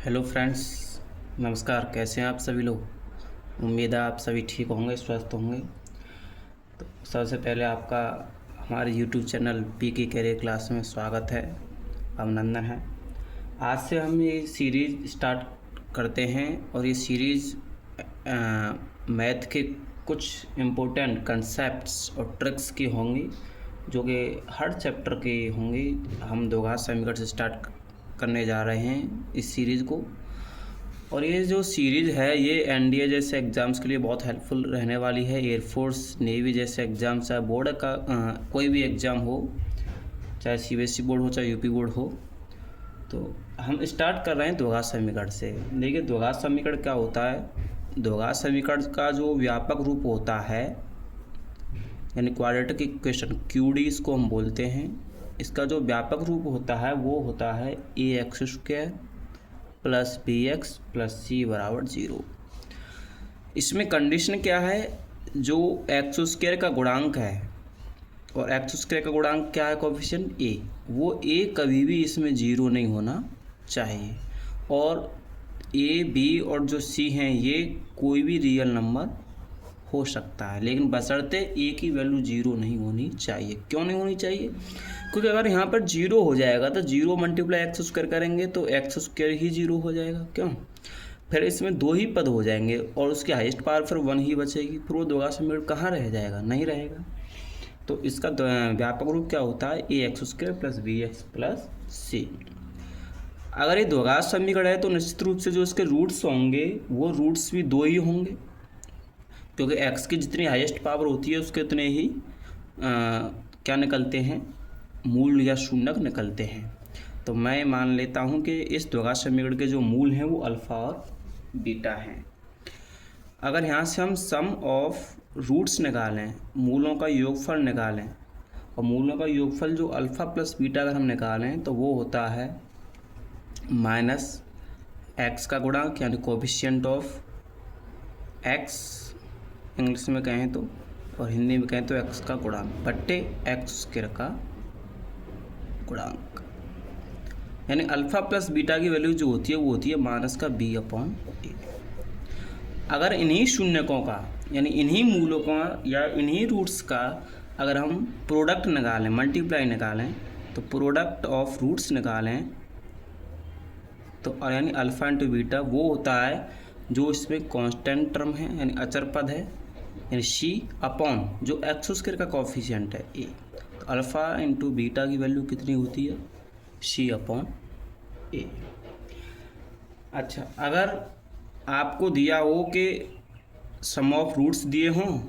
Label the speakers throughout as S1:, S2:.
S1: Hello friends, नमस्कार। कैसे हैं आप सभी लोग? उम्मीद है आप सभी ठीक होंगे, स्वस्थ होंगे। तो सबसे पहले आपका हमारे यूट्यूब चैनल पी के कैरियर क्लास में स्वागत है, अभिनंदन है। आज से हम ये सीरीज़ स्टार्ट करते हैं और ये सीरीज़ मैथ के कुछ इम्पोर्टेंट कंसेप्ट्स और ट्रिक्स की होंगी, जो कि हर चैप्टर की होंगी। हम द्विघात समीकरण से स्टार्ट करने जा रहे हैं इस सीरीज़ को। और ये जो सीरीज़ है ये एनडीए जैसे एग्ज़ाम्स के लिए बहुत हेल्पफुल रहने वाली है। एयरफोर्स, नेवी जैसे एग्ज़ाम, चाहे बोर्ड का कोई भी एग्ज़ाम हो, चाहे सीबीएसई बोर्ड हो, चाहे यूपी बोर्ड हो। तो हम स्टार्ट कर रहे हैं द्विघात समीकरण से। देखिए, द्विघात समीकरण क्या होता है। द्विघात समीकरण का जो व्यापक रूप होता है, यानी क्वाड्रेटिक इक्वेशन, क्यूडी इसको हम बोलते हैं। इसका जो व्यापक रूप होता है वो होता है a x square plus b x plus c बराबर 0। इसमें कंडीशन क्या है, जो एक्स स्क्वायर का गुणांक है और एक्स स्क्वायर का गुणांक क्या है, कोएफिशिएंट ए, वो ए कभी भी इसमें 0 नहीं होना चाहिए। और ए, बी और जो सी हैं ये कोई भी रियल नंबर हो सकता है, लेकिन बशर्ते ए की वैल्यू 0 नहीं होनी चाहिए। क्यों नहीं होनी चाहिए? क्योंकि अगर यहाँ पर 0 हो जाएगा तो 0 मल्टीप्लाई एक्स स्क्वायर करेंगे तो एक्स स्क्वायर ही 0 हो जाएगा। क्यों? फिर इसमें 2 ही पद हो जाएंगे और उसकी हाईएस्ट पावर फिर 1 ही बचेगी। फिर वो द्विघात समीकरण कहाँ रह जाएगा? नहीं रहेगा। तो इसका व्यापक रूप क्या होता है, a x square plus b x plus c. अगर ये द्विघात समीकरण है तो निश्चित रूप से जो इसके रूट्स होंगे वो रूट्स भी 2 ही होंगे, क्योंकि x की जितनी हाईएस्ट पावर होती है उसके उतने ही क्या निकलते हैं, मूल या शून्यक निकलते हैं। तो मैं मान लेता हूं कि इस द्विघात समीकरण के जो मूल हैं वो अल्फ़ा और बीटा हैं। अगर यहाँ से हम सम ऑफ रूट्स निकालें, मूलों का योगफल निकालें, और मूलों का योगफल जो अल्फ़ा प्लस बीटा अगर हम निकालें तो वो होता है माइनस एक्स का गुणांक, यानी कोएफिशिएंट ऑफ एक्स इंग्लिश में कहें तो, और हिंदी में कहें तो एक्स का गुणांक बट्टे एक्स स्क्वायर का गुणांक। यानी अल्फ़ा प्लस बीटा की वैल्यू जो होती है वो होती है माइनस का बी अपॉन ए। अगर इन्हीं शून्यकों का, यानी इन्हीं मूलों का या इन्हीं रूट्स का अगर हम प्रोडक्ट निकालें, मल्टीप्लाई निकालें, तो प्रोडक्ट ऑफ रूट्स निकालें तो यानी अल्फ़ा इंटू बीटा वो होता है जो इसमें कांस्टेंट टर्म है, यानी अचर पद है, यानी सी अपॉन जो एक्स स्क्वायर का कोएफिशिएंट है ए। तो अल्फ़ा इंटू बीटा की वैल्यू कितनी होती है, सी अपॉन ए। अच्छा, अगर आपको दिया हो कि सम ऑफ रूट्स दिए हों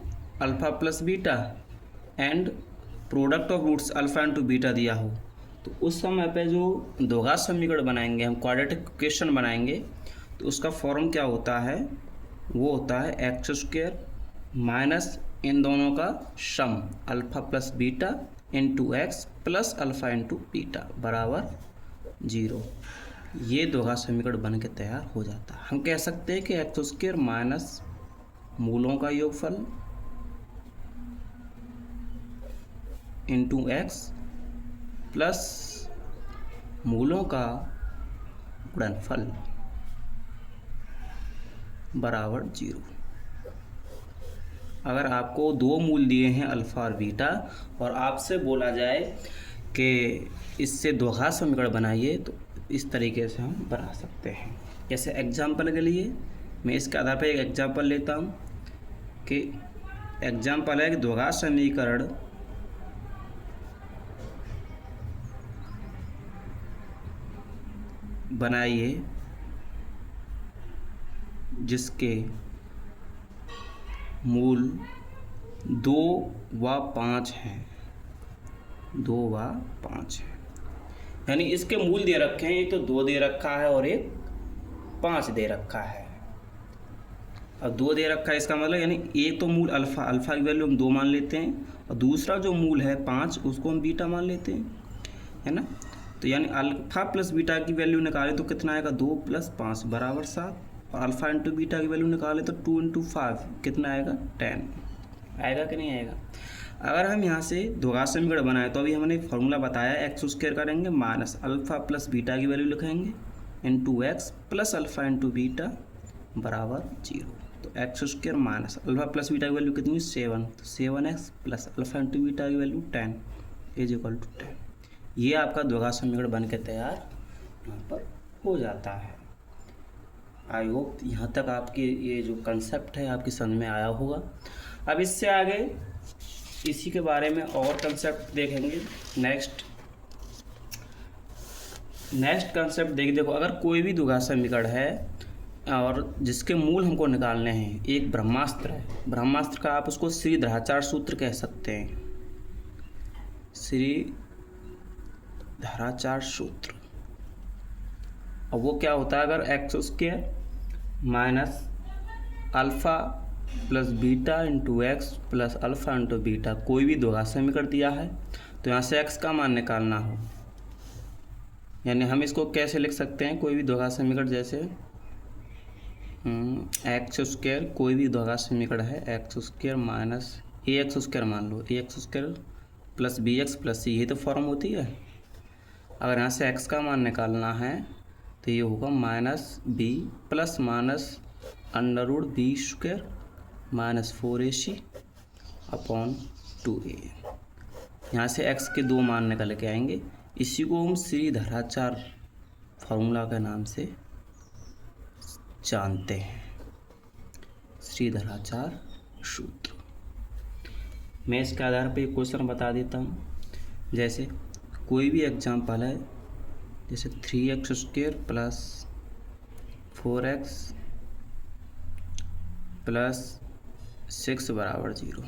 S1: alpha plus beta and product of roots alpha into beta दिया हो, तो उस समय पे जो द्विघात समीकरण बनाएंगे, हम क्वाड्रेटिक इक्वेशन बनाएंगे, तो उसका फॉर्म क्या होता है, वो होता है एक्स स्क्वायर माइनस इन दोनों का sum alpha plus beta into x plus alpha into beta बराबर 0। ये द्विघात समीकरण बन के तैयार हो जाता है। हम कह सकते हैं कि एक्स स्क्वायर माइनस मूलों का योगफल इंटू एक्स प्लस मूलों का गुणनफल बराबर 0। अगर आपको 2 मूल दिए हैं अल्फ़ा और बीटा और आपसे बोला जाए कि इससे द्विघात समीकरण बनाइए, तो इस तरीके से हम बना सकते हैं। जैसे एग्जाम्पल के लिए मैं इसके आधार पर एक एग्जाम्पल लेता हूँ कि एग्जाम्पल है कि द्विघात समीकरण बनाइए जिसके मूल 2 व 5 हैं, 2 व 5 हैं। यानी इसके मूल दे रखे हैं, एक तो 2 दे रखा है और एक 5 दे रखा है। अब 2 दे रखा है इसका मतलब यानी एक तो मूल अल्फ़ा की वैल्यू हम 2 मान लेते हैं, और दूसरा जो मूल है 5 उसको हम बीटा मान लेते हैं, है ना। तो यानी अल्फ़ा प्लस बीटा की वैल्यू निकालें तो कितना आएगा, 2 + 5 बराबर 7, और अल्फ़ा इंटू बीटा की वैल्यू निकालें तो 2 × 5 कितना आएगा, 10 आएगा कि नहीं आएगा। अगर हम यहाँ से द्विघात समीकरण बनाए तो अभी हमने फॉर्मूला बताया एक्स स्क्वायर करेंगे माइनस अल्फ़ा प्लस बीटा की वैल्यू लिखेंगे into x plus alpha into beta बराबर 0। तो x square minus alpha plus beta की वैल्यू कितनी है 7, तो 7x plus alpha into beta की वैल्यू 10 इज इक्वल टू 10। ये आपका द्विघात समीकरण बन के तैयार यहाँ पर हो जाता है। आई होप यहाँ तक आपके ये जो कंसेप्ट है आपकी समझ में आया होगा। अब इससे आगे इसी के बारे में और कंसेप्ट देखेंगे। नेक्स्ट कंसेप्ट देखो, अगर कोई भी द्विघात समीकरण है और जिसके मूल हमको निकालने हैं, एक ब्रह्मास्त्र है, ब्रह्मास्त्र का आप उसको श्रीधराचार्य सूत्र कह सकते हैं, श्रीधराचार्य सूत्र। और वो क्या होता है, अगर x square minus alpha plus beta into x plus alpha into beta कोई भी द्विघात समीकरण दिया है तो यहाँ से एक्स का मान निकालना हो, यानी हम इसको कैसे लिख सकते हैं, कोई भी द्विघात समीकरण जैसे एक्स स्क्वायर, कोई भी द्विघात समीकरण है x square minus a x square मान लो, a x square plus b x plus c, यही तो फॉर्म होती है। अगर यहाँ से एक्स का मान निकालना है तो ये होगा minus B plus minus under root B square minus 4ac upon 2a। यहाँ से x के दो मान निकल के आएंगे। इसी को हम श्रीधराचार्य फार्मूला के नाम से जानते हैं, श्रीधराचार्य सूत्र। मैं इसके आधार पर एक क्वेश्चन बता देता हूँ। जैसे कोई भी एग्जाम्पल है, जैसे 3x square plus 4x plus 6 बराबर 0।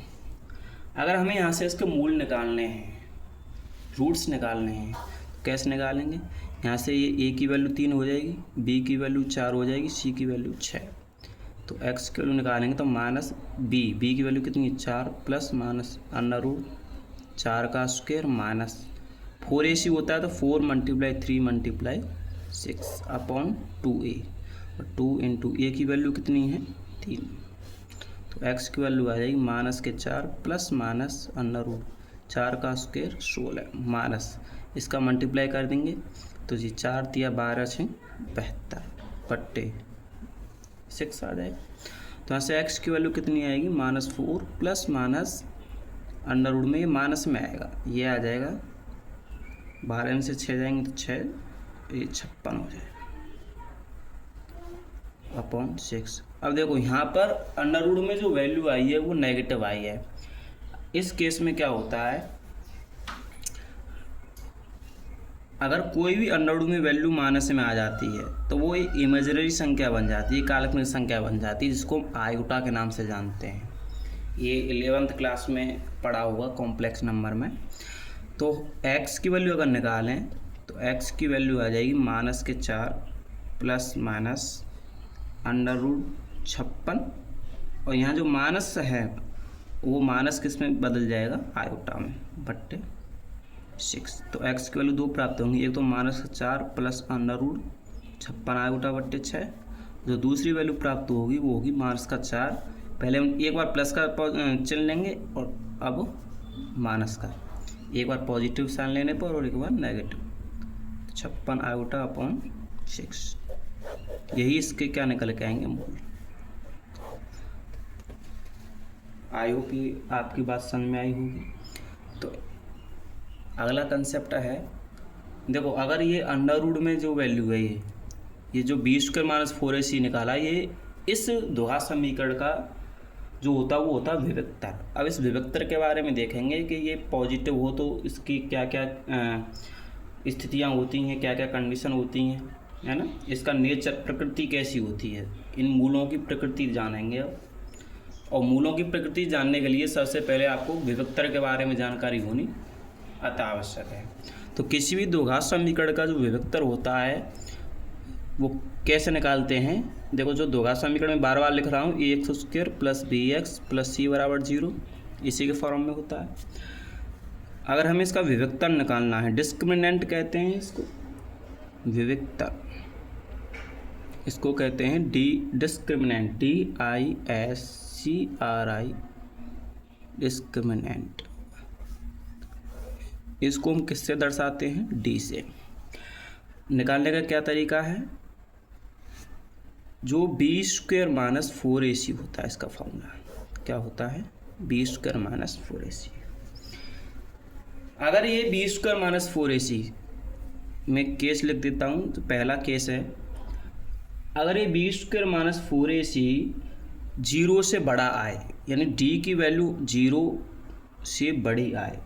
S1: अगर हमें यहाँ से इसके मूल निकालने हैं, रूट्स निकालने हैं, तो कैसे निकालेंगे, यहाँ से ये a की वैल्यू 3 हो जाएगी, b की वैल्यू 4 हो जाएगी, c की वैल्यू 6। तो x की वैल्यू निकालेंगे तो माइनस b की वैल्यू कितनी है 4 प्लस माइनस अंडर रूट 4 का स्क्वायर माइनस 4ac होता है तो 4 मल्टीप्लाई 3 मल्टीप्लाई 6 अपॉन 2a, और 2 इंटू a की वैल्यू कितनी है 3। तो x की वैल्यू आ जाएगी माइनस के 4 प्लस माइनस अंडर रूट 4 का स्क्वायर 16 माइनस इसका मल्टीप्लाई कर देंगे तो जी 4 तिया 12 6 72 बट्टे 6 आ जाएगा। तो यहाँ से x की वैल्यू कितनी आएगी -4 प्लस माइनस अंडर रूट में ये माइनस में आएगा, ये आ जाएगा 12 में से 6 जाएंगे तो 6, ये 56 हो जाएगा अपॉन 6। अब देखो यहाँ पर अंडर रूट में जो वैल्यू आई है वो नेगेटिव आई है। इस केस में क्या होता है, अगर कोई भी अंडर रूट में वैल्यू माइनस में आ जाती है तो वो एक इमेजिनरी संख्या बन जाती है, काल्पनिक संख्या बन जाती है, जिसको हम आयोटा के नाम से जानते हैं। ये 11th क्लास में पढ़ा हुआ कॉम्प्लेक्स नंबर में। तो x की वैल्यू अगर निकालें तो x की वैल्यू आ जाएगी -4 प्लस माइनस अंडर रूट 56, और यहाँ जो माइनस है वो माइनस किस में बदल जाएगा आयोटा में बट्टे 6। तो x की वैल्यू 2 प्राप्त होंगी, एक तो -4 प्लस अंडर रूट 56 आयोटा बट्टे 6, जो दूसरी वैल्यू प्राप्त होगी वो होगी -4। पहले हम एक बार प्लस का चिन्ह लेंगे और अब माइनस का, एक बार पॉजिटिव साइन लेने पर और एक बार नेगेटिव, 56 आयोटा अपॉन 6। यही इसके क्या निकल के आएंगे मूल। आई होप ये आपकी बात समझ में आई होगी। तो अगला कंसेप्ट है, देखो अगर ये अंडर रूट में जो वैल्यू है ये जो b² - 4ac निकाला, ये इस द्विघात समीकरण का जो होता है वो होता है विविक्तर। अब इस विविक्तर के बारे में देखेंगे कि ये पॉजिटिव हो तो इसकी क्या क्या स्थितियाँ होती हैं, क्या क्या कंडीशन होती हैं, है ना, इसका नेचर प्रकृति कैसी होती है, इन मूलों की प्रकृति जानेंगे अब। और मूलों की प्रकृति जानने के लिए सबसे पहले आपको विविक्तर के बारे में जानकारी होनी अति आवश्यक है। तो किसी भी द्विघात समीकरण का जो विविक्तर होता है वो कैसे निकालते हैं, देखो जो द्विघात समीकरण में बार बार लिख रहा हूँ ax² plus bx plus c बराबर 0, इसी के फॉर्म में होता है। अगर हमें इसका विविक्तर निकालना है, डिस्क्रिमिनेंट कहते हैं इसको, विविक्तर इसको कहते हैं डिस्क्रिमिनेंट, DISCRI डिस्क्रिमिनेंट। इसको हम किससे दर्शाते हैं, D से। निकालने का क्या तरीका है, जो बी स्क्वायर माइनस 4ac होता है, इसका फॉर्मूला क्या होता है, बी स्क्वायर माइनस 4ac। अगर ये बी स्क्वायर माइनस 4ac में केस लिख देता हूँ, तो पहला केस है, अगर ये बी स्क्वायर माइनस 4ac 0 से बड़ा आए, यानी डी की वैल्यू 0 से बड़ी आए,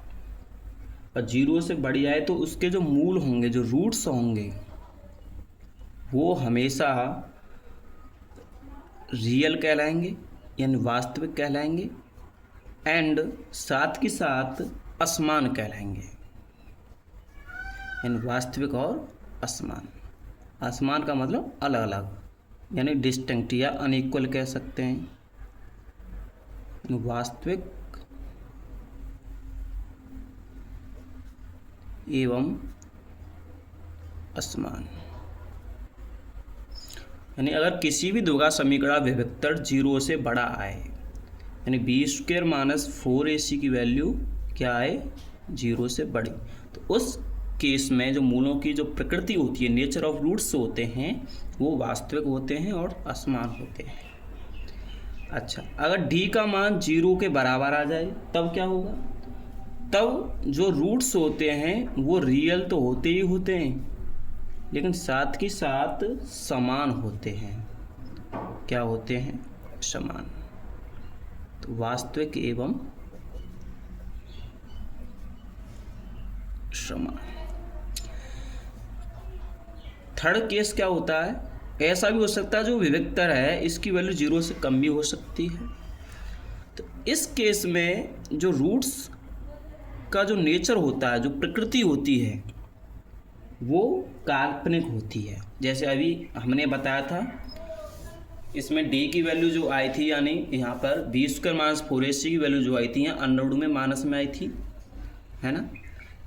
S1: और 0 से बड़ी आए तो उसके जो मूल होंगे, जो रूट्स होंगे, वो हमेशा रियल कहलाएंगे, यानी वास्तविक कहलाएंगे, एंड साथ के साथ असमान कहलाएंगे, यानी वास्तविक और असमान। असमान का मतलब अलग अलग, यानी डिस्टिंक्ट या अनइक्वल कह सकते हैं। वास्तविक एवं असमान, यानी अगर किसी भी द्विघात समीकरण विभक्तर 0 से बड़ा आए, यानी बी स्क्वायर माइनस 4ac की वैल्यू क्या आए, 0 से बड़ी, तो उस केस में जो मूलों की जो प्रकृति होती है, नेचर ऑफ रूट्स होते हैं, वो वास्तविक होते हैं और असमान होते हैं। अच्छा, अगर d का मान 0 के बराबर आ जाए तब क्या होगा, तब जो रूट्स होते हैं वो रियल तो होते ही होते हैं, लेकिन साथ के साथ समान होते हैं। क्या होते हैं, समान। तो वास्तविक एवं समान। थर्ड केस क्या होता है, ऐसा भी हो सकता है जो विभक्तर है इसकी वैल्यू 0 से कम भी हो सकती है। तो इस केस में जो रूट्स का जो नेचर होता है, जो प्रकृति होती है, वो काल्पनिक होती है। जैसे अभी हमने बताया था, इसमें d की वैल्यू जो आई थी, यानी यहाँ पर बी स्क्वायर माइनस 4ac की वैल्यू जो आई थी, यहाँ अंडर रूट में माइनस में आई थी, है ना।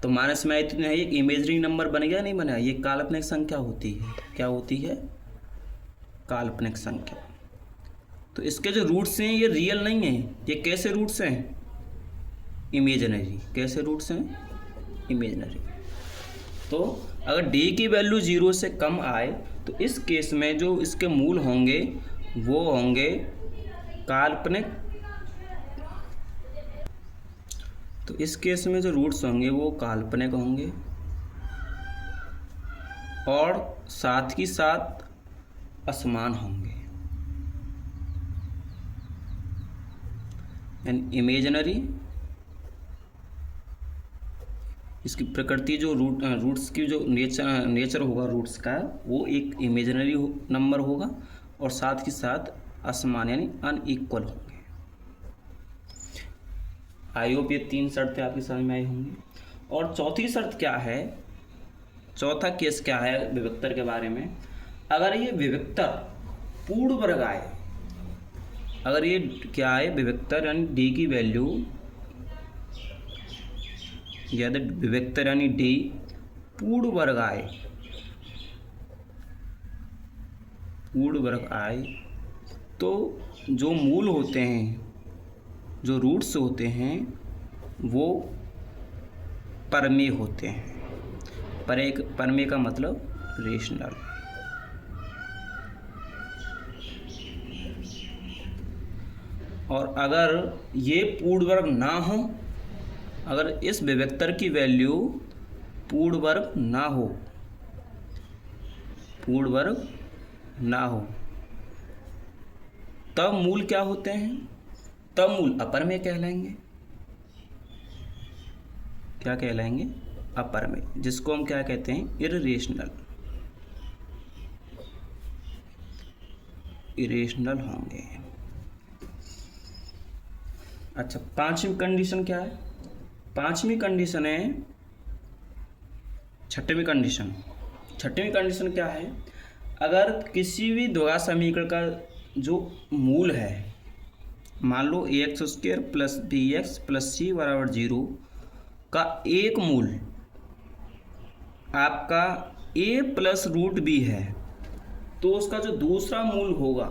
S1: तो माइनस में आई थी, ये एक इमेजरी नंबर बन गया, नहीं बना, ये काल्पनिक संख्या होती है। क्या होती है, काल्पनिक संख्या। तो इसके जो रूट्स हैं ये रियल नहीं है, ये कैसे रूट्स हैं, इमेजनरी। कैसे रूट्स हैं, इमेजनरी। तो अगर d की वैल्यू 0 से कम आए तो इस केस में जो इसके मूल होंगे वो होंगे काल्पनिक। तो इस केस में जो रूट्स होंगे वो काल्पनिक होंगे, और साथ ही साथ असमान होंगे, यानी इमेजनरी। इसकी प्रकृति जो रूट्स की जो नेचर होगा रूट्स का, वो एक इमेजिनरी नंबर होगा, और साथ ही साथ असमान यानी अनइक्वल होंगे। आई होप ये 3 शर्तें आपकी समझ में आई होंगी। और चौथी शर्त क्या है, चौथा केस क्या है विभक्तर के बारे में, अगर ये विभक्तर पूर्ण वर्ग आए, अगर ये क्या है विभक्तर यानी d की वैल्यू, यदि विभक्तर यानी d पूर्ण वर्ग आए, पूर्ण वर्ग आए, तो जो मूल होते हैं, जो रूट्स होते हैं, वो परमेय होते हैं। परमेय का मतलब रेशनल। और अगर ये पूर्ण वर्ग ना हो, अगर इस विभक्तर की वैल्यू पूर्ण वर्ग ना हो, पूर्ण वर्ग ना हो, तब मूल क्या होते हैं, तब मूल अपरमेय कहलाएंगे। क्या कहलाएंगे, अपरमेय, जिसको हम क्या कहते हैं, इररेशनल, इरेशनल होंगे। अच्छा, पांचवी कंडीशन क्या है, पांचवी कंडीशन है, छठवीं कंडीशन क्या है, अगर किसी भी द्विघात समीकरण का जो मूल है, मान लो ax² plus bx plus c बराबर 0 का एक मूल आपका a प्लस रूट b है, तो उसका जो दूसरा मूल होगा,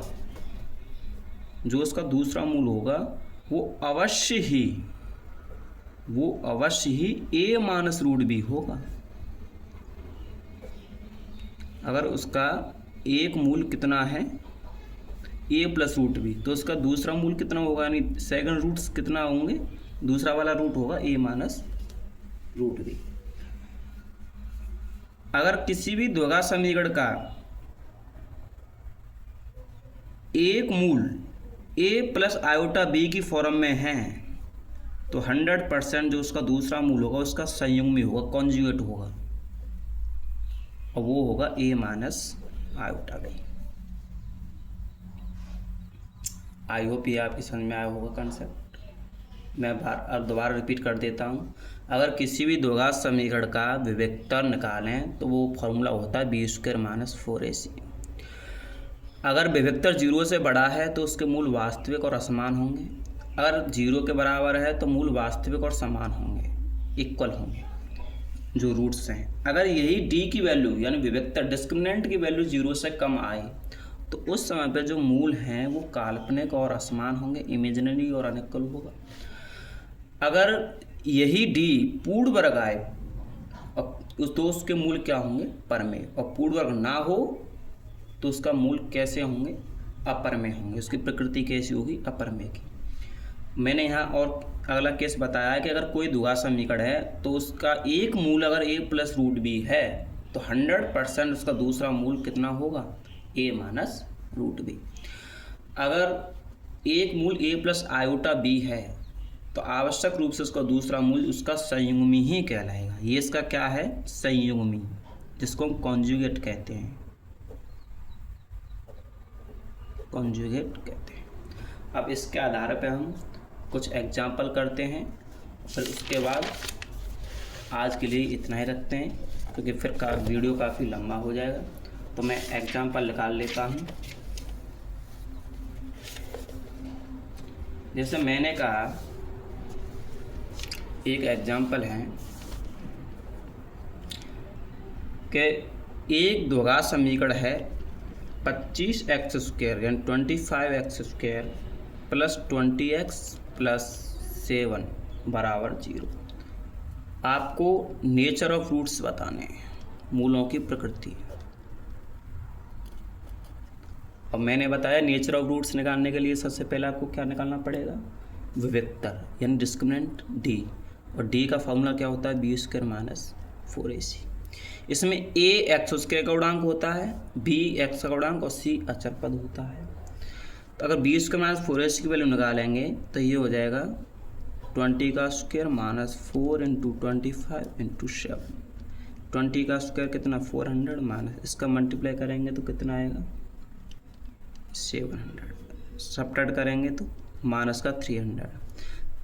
S1: जो उसका दूसरा मूल होगा, वो अवश्य ही a माइनस रूट b होगा। अगर उसका एक मूल कितना है, ए प्लस रूट बी, तो उसका दूसरा मूल कितना होगा, यानी सेकंड रूट्स कितना होंगे, दूसरा वाला रूट होगा ए माइनस रूट बी। अगर किसी भी द्विघात समीकरण का एक मूल ए प्लस आयोटा बी की फॉर्म में है तो 100% जो उसका दूसरा मूल होगा उसका संयुग्मी होगा, कॉन्जुगेट होगा, और वो होगा a minus iota b. I hope ये आपकी समझ में आया होगा कंसेप्ट। मैं दोबारा रिपीट कर देता हूँ। अगर किसी भी द्विघात समीकरण का विभक्तर निकालें तो वो फॉर्मूला होता है बी स्क्वायर माइनस 4ac। अगर विभक्तर 0 से बड़ा है तो उसके मूल वास्तविक और असमान होंगे, अगर 0 के बराबर है तो मूल वास्तविक और समान होंगे, इक्वल होंगे जो रूट्स हैं। अगर यही डी की वैल्यू यानी विभक्तर डिस्क्रिमिनेंट की वैल्यू 0 से कम आई तो उस समय पर जो मूल हैं वो काल्पनिक और असमान होंगे, इमेजिनरी और अनइक्वल होगा। अगर यही डी पूर्ण वर्ग आए तो उसके मूल क्या होंगे, परमेय, और पूर्ण वर्ग ना हो तो उसका मूल कैसे होंगे, अपरमेय होंगे। उसकी प्रकृति कैसी होगी, अपरमेय की। मैंने यहाँ और अगला केस बताया है कि अगर कोई द्विघात समीकरण है तो उसका एक मूल अगर ए प्लस रूट बी है तो 100% उसका दूसरा मूल कितना होगा, ए माइनस रूट बी। अगर एक मूल ए प्लस आयोटा बी है तो आवश्यक रूप से उसका दूसरा मूल उसका संयुग्मी ही कहलाएगा। ये इसका क्या है, संयुग्मी, जिसको हम कॉन्जुगेट कहते हैं, कॉन्जुगेट कहते हैं। अब इसके आधार पर हम कुछ एग्जाम्पल करते हैं, फिर उसके बाद आज के लिए इतना ही रखते हैं क्योंकि फिर वीडियो काफ़ी लंबा हो जाएगा। तो मैं एग्जाम्पल निकाल लेता हूँ। जैसे मैंने कहा, एक एग्जाम्पल है कि एक द्विघात समीकरण है 25x² यानी 25x² प्लस 20x प्लस 7 बराबर 0। आपको नेचर ऑफ रूट्स बताने हैं, मूलों की प्रकृति। अब मैंने बताया नेचर ऑफ रूट्स निकालने के लिए सबसे पहले आपको क्या निकालना पड़ेगा, विभक्तर यानी डिस्क्रिमिनेंट डी, और डी का फॉर्मूला क्या होता है, बी स्क्वायर माइनस 4ac। इसमें ए एक्स स्क्वायर का गुणांक होता है, बी एक्स का गुणांक और सी अचर पद होता है। तो अगर बी स्क्वायर माइनस 4ac की वैल्यू निकालेंगे तो ये हो जाएगा 20 का स्क्वायर माइनस 4 इंटू 25 इंटू 7। 20 का स्क्वायर कितना 400 माइनस इसका मल्टीप्लाई करेंगे तो कितना आएगा 700, सब्ट्रैक्ट करेंगे तो माइनस का 300,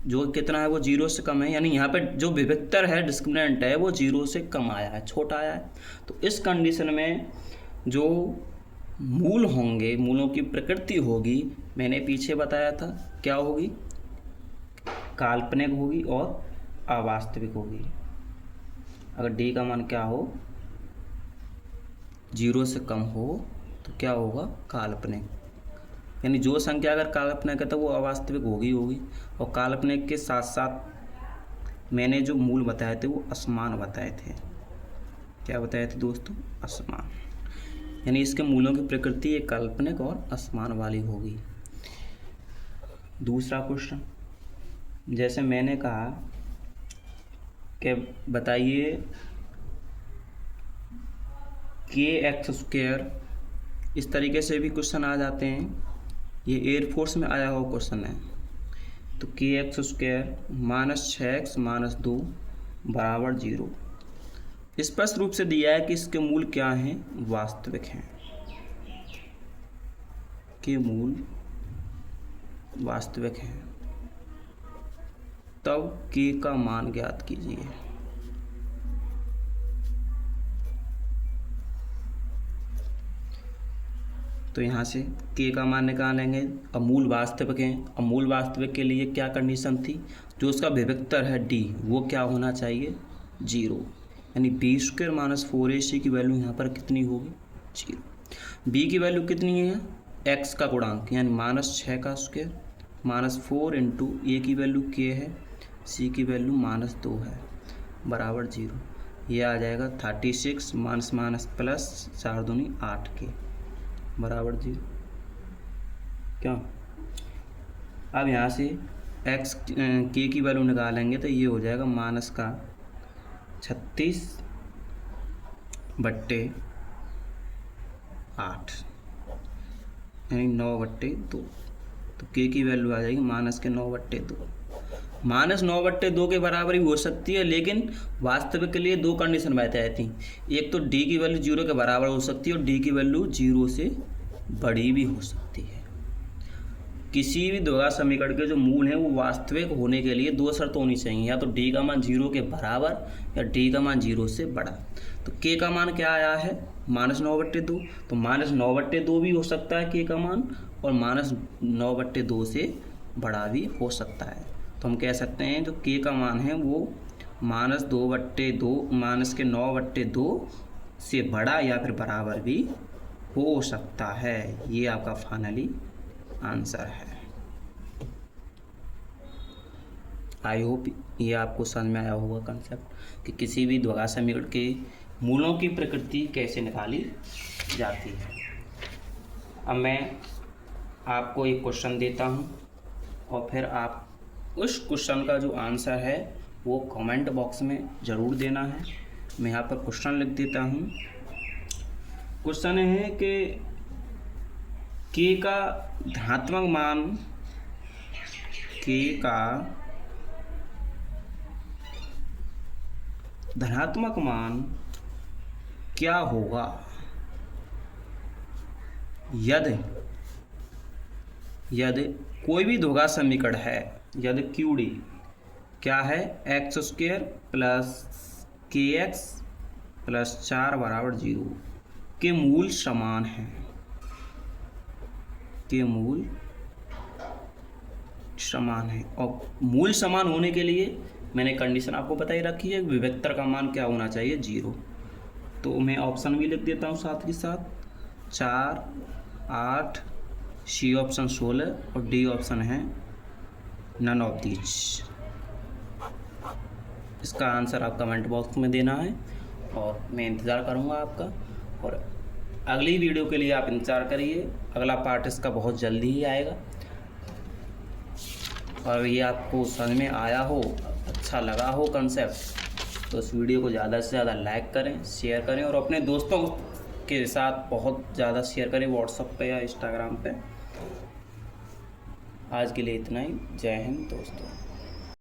S1: जो कितना है वो 0 से कम है, यानी यहाँ पे जो विभक्तर है डिस्क्रिमिनेंट है वो 0 से कम आया है, छोटा आया है। तो इस कंडीशन में जो मूल होंगे, मूलों की प्रकृति होगी, मैंने पीछे बताया था क्या होगी, काल्पनिक होगी और अवास्तविक होगी। अगर डी का मान क्या हो, 0 से कम हो तो क्या होगा, काल्पनिक, यानी जो संख्या अगर काल्पनिक है तो वो अवास्तविक होगी। और काल्पनिक के साथ साथ मैंने जो मूल बताए थे वो असमान बताए थे। क्या बताए थे दोस्तों, असमान, यानी इसके मूलों की प्रकृति एक काल्पनिक और असमान वाली होगी। दूसरा क्वेश्चन, जैसे मैंने कहा कि बताइए kx², इस तरीके से भी क्वेश्चन आ जाते हैं, ये एयरफोर्स में आया हुआ क्वेश्चन है। तो kx² माइनस 6x माइनस 2 बराबर 0। स्पष्ट रूप से दिया है कि इसके मूल क्या हैं, वास्तविक हैं, के मूल वास्तविक हैं। तब k का मान ज्ञात कीजिए। तो यहाँ से k का मान निकालेंगे। अब मूल वास्तविक हैं, अब मूल वास्तविक के लिए क्या कंडीशन थी, जो उसका विभक्तर है d वो क्या होना चाहिए, 0, यानी b² माइनस 4ac की वैल्यू यहाँ पर कितनी होगी, 0। b की वैल्यू कितनी है, x का गुणांक यानी माइनस 6 का स्क्वायर माइनस 4 इंटू a की वैल्यू k है, c की वैल्यू माइनस 2 है, बराबर 0। ये आ जाएगा 36 माइनस माइनस प्लस 4 दूनी 8 के बराबर 0। क्यों। अब यहाँ से एक्स के की वैल्यू निकालेंगे तो ये हो जाएगा माइनस का 36/8 यानी 9/2। तो के की वैल्यू आ जाएगी माइनस के 9/2। माइनस 9/2 के बराबर ही हो सकती है, लेकिन वास्तविक के लिए दो कंडीशन बताई थी। एक तो डी की वैल्यू 0 के बराबर हो सकती है और डी की वैल्यू 0 से बड़ी भी हो सकती है। किसी भी द्विघात समीकरण के जो मूल हैं वो वास्तविक होने के लिए दो शर्त होनी चाहिए, या तो डी का मान 0 के बराबर या डी का मान 0 से बड़ा। तो के का मान क्या आया है -9/2, तो -9/2 भी हो सकता है के का मान, और -9/2 से बड़ा भी हो सकता है। तो हम कह सकते हैं जो के का मान है वो -2/2 -9/2 से बड़ा या फिर बराबर भी हो सकता है। ये आपका फाइनली आंसर है। आई होप ये आपको समझ में आया होगा कंसेप्ट कि किसी भी द्विघात समीकरण के मूलों की प्रकृति कैसे निकाली जाती है। अब मैं आपको एक क्वेश्चन देता हूं और फिर आप उस क्वेश्चन का जो आंसर है वो कमेंट बॉक्स में ज़रूर देना है। मैं यहाँ पर क्वेश्चन लिख देता हूँ। क्वेश्चन है कि के का धनात्मक मान, के का धनात्मक मान क्या होगा यदि कोई भी द्विघात समीकरण है, यदि QD क्या है x² + kx + 4 = 0 के मूल समान हैं, के मूल समान है। और मूल समान होने के लिए मैंने कंडीशन आपको बताई रखी है, विभक्तर का मान क्या होना चाहिए 0। तो मैं ऑप्शन भी लिख देता हूँ साथ के साथ 4, 8, सी ऑप्शन 16 और डी ऑप्शन है नन ऑफ दीज। इसका आंसर आप कमेंट बॉक्स में देना है और मैं इंतज़ार करूँगा आपका। और अगली वीडियो के लिए आप इंतज़ार करिए, अगला पार्ट इसका बहुत जल्दी ही आएगा। और ये आपको समझ में आया हो, अच्छा लगा हो कंसेप्ट, तो इस वीडियो को ज़्यादा से ज़्यादा लाइक करें, शेयर करें और अपने दोस्तों के साथ बहुत ज़्यादा शेयर करें व्हाट्सएप पे या इंस्टाग्राम पे। आज के लिए इतना ही। जय हिंद दोस्तों।